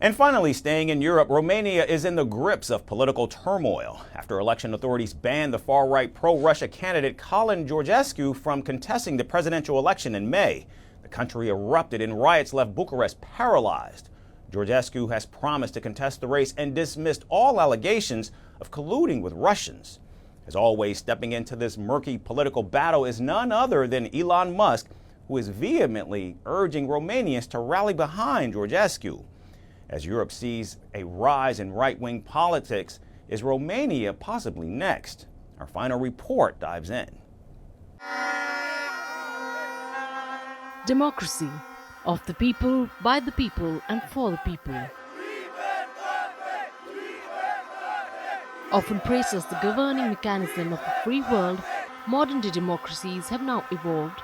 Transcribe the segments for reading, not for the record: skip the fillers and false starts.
And finally, staying in Europe, Romania is in the grips of political turmoil after election authorities banned the far-right pro-Russia candidate Calin Georgescu from contesting the presidential election in May. The country erupted and riots left Bucharest paralyzed. Georgescu has promised to contest the race and dismissed all allegations of colluding with Russians. As always, stepping into this murky political battle is none other than Elon Musk, who is vehemently urging Romanians to rally behind Georgescu. As Europe sees a rise in right-wing politics, is Romania possibly next? Our final report dives in. Democracy, of the people, by the people, and for the people. Often praised as the governing mechanism of the free world, modern-day democracies have now evolved,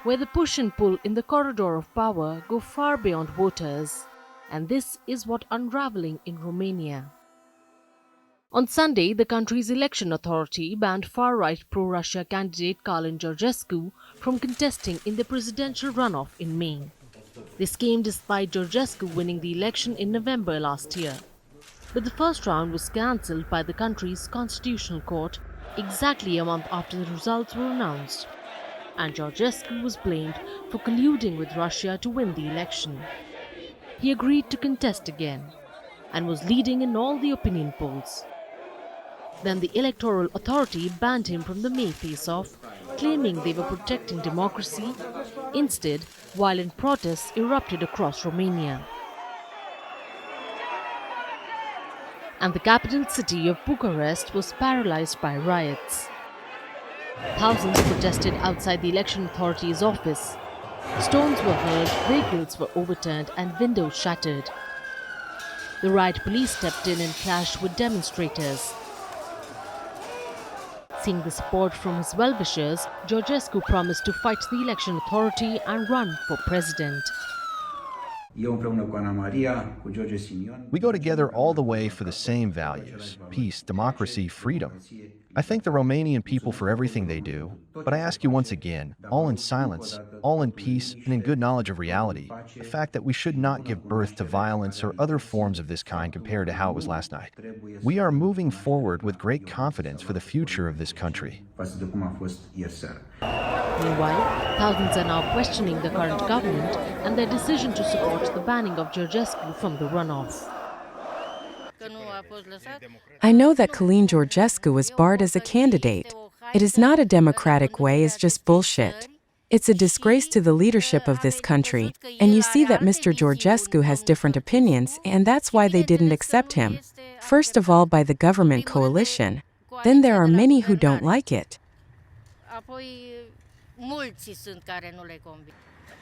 where the push and pull in the corridor of power go far beyond voters. And this is what unraveling in Romania. On Sunday, the country's election authority banned far-right pro-Russia candidate Calin Georgescu from contesting in the presidential runoff in May. This came despite Georgescu winning the election in November last year. But the first round was cancelled by the country's constitutional court exactly a month after the results were announced. And Georgescu was blamed for colluding with Russia to win the election. He agreed to contest again and was leading in all the opinion polls. Then the electoral authority banned him from the May face-off, claiming they were protecting democracy. Instead, violent protests erupted across Romania. And the capital city of Bucharest was paralyzed by riots. Thousands protested outside the election authority's office. Stones were hurled, vehicles were overturned, and windows shattered. The riot police stepped in and clashed with demonstrators. Seeing the support from his well-wishers, Georgescu promised to fight the election authority and run for president. We go together all the way for the same values: peace, democracy, freedom. I thank the Romanian people for everything they do, but I ask you once again, all in silence, all in peace, and in good knowledge of reality, the fact that we should not give birth to violence or other forms of this kind compared to how it was last night. We are moving forward with great confidence for the future of this country. Meanwhile, thousands are now questioning the current government and their decision to support the banning of Georgescu from the runoff. I know that Calin Georgescu was barred as a candidate. It is not a democratic way, it's just bullshit. It's a disgrace to the leadership of this country, and you see that Mr. Georgescu has different opinions, and that's why they didn't accept him. First of all, by the government coalition. Then there are many who don't like it.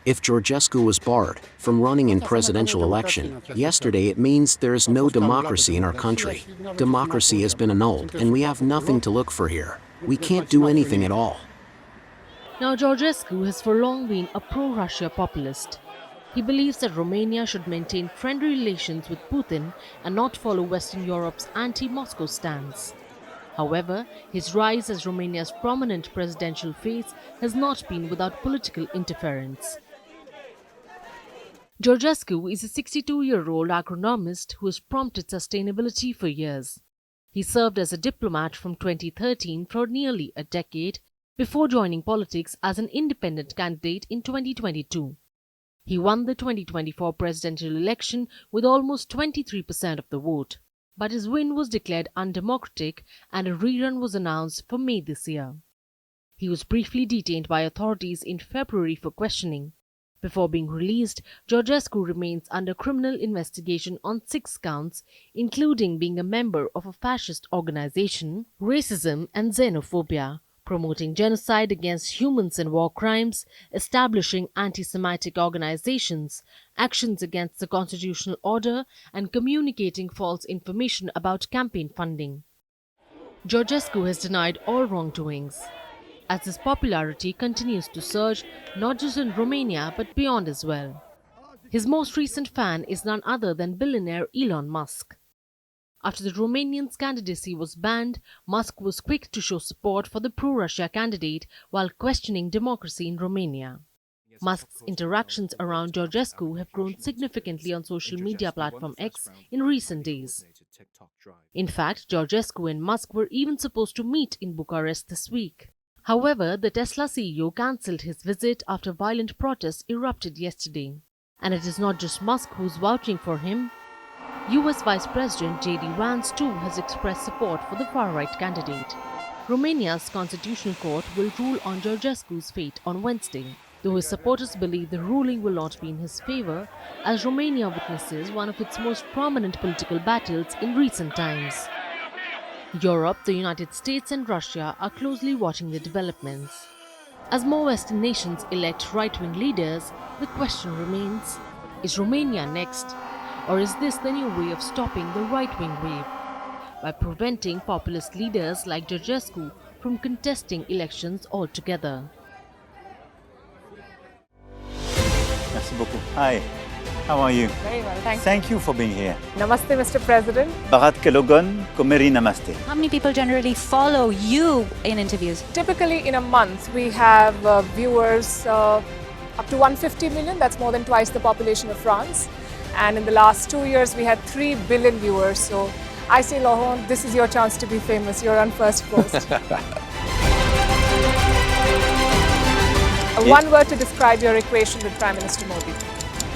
If Georgescu was barred from running in presidential election yesterday, it means there is no democracy in our country. Democracy has been annulled, and we have nothing to look for here. We can't do anything at all. Now, Georgescu has for long been a pro-Russia populist. He believes that Romania should maintain friendly relations with Putin and not follow Western Europe's anti-Moscow stance. However, his rise as Romania's prominent presidential face has not been without political interference. Georgescu is a 62-year-old agronomist who has prompted sustainability for years. He served as a diplomat from 2013 for nearly a decade before joining politics as an independent candidate in 2022. He won the 2024 presidential election with almost 23% of the vote, but his win was declared undemocratic and a rerun was announced for May this year. He was briefly detained by authorities in February for questioning. Before being released, Georgescu remains under criminal investigation on 6 counts, including being a member of a fascist organization, racism and xenophobia, promoting genocide against humans and war crimes, establishing anti-Semitic organizations, actions against the constitutional order, and communicating false information about campaign funding. Georgescu has denied all wrongdoings, as his popularity continues to surge not just in Romania but beyond as well. His most recent fan is none other than billionaire Elon Musk. After the Romanian's candidacy was banned, Musk was quick to show support for the pro-Russia candidate while questioning democracy in Romania. Musk's interactions around Georgescu have grown significantly on social media platform X in recent days. In fact, Georgescu and Musk were even supposed to meet in Bucharest this week. However, the Tesla CEO cancelled his visit after violent protests erupted yesterday. And it is not just Musk who's vouching for him. US Vice President J.D. Vance too has expressed support for the far-right candidate. Romania's constitutional court will rule on Georgescu's fate on Wednesday, though his supporters believe the ruling will not be in his favor, as Romania witnesses one of its most prominent political battles in recent times. Europe, the United States and Russia are closely watching the developments. As more Western nations elect right-wing leaders, the question remains, is Romania next? Or is this the new way of stopping the right-wing wave? By preventing populist leaders like Georgescu from contesting elections altogether. Merci beaucoup. Hi, how are you? Very well, thank you. Thank you for being here. Namaste, Mr. President. Bharat Kelogon, Komeri Namaste. How many people generally follow you in interviews? Typically in a month we have viewers up to 150 million, that's more than twice the population of France. And in the last 2 years we had 3 billion viewers. So I say, Laurent, this is your chance to be famous. You're on Firstpost. One word to describe your equation with Prime Minister Modi.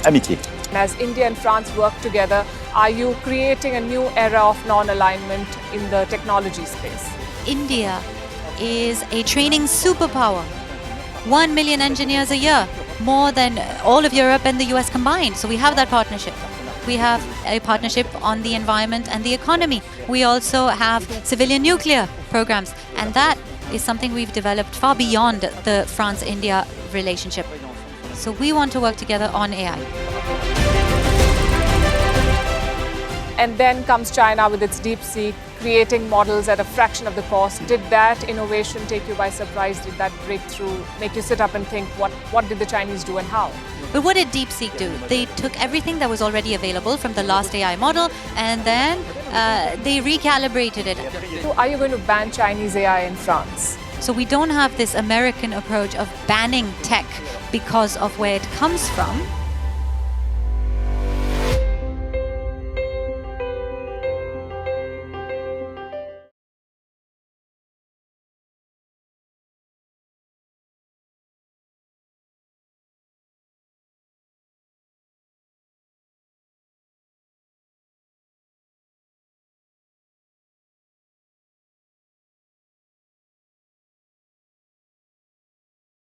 Amitié. As India and France work together, are you creating a new era of non-alignment in the technology space? India is a training superpower. 1 million engineers a year, more than all of Europe and the US combined. So we have that partnership. We have a partnership on the environment and the economy. We also have civilian nuclear programs, and that is something we've developed far beyond the France-India relationship. So we want to work together on AI. And then comes China with its DeepSeek, creating models at a fraction of the cost. Did that innovation take you by surprise? Did that breakthrough make you sit up and think, what did the Chinese do and how? But what did DeepSeek do? They took everything that was already available from the last AI model, and then they recalibrated it. So are you going to ban Chinese AI in France? So we don't have this American approach of banning tech because of where it comes from.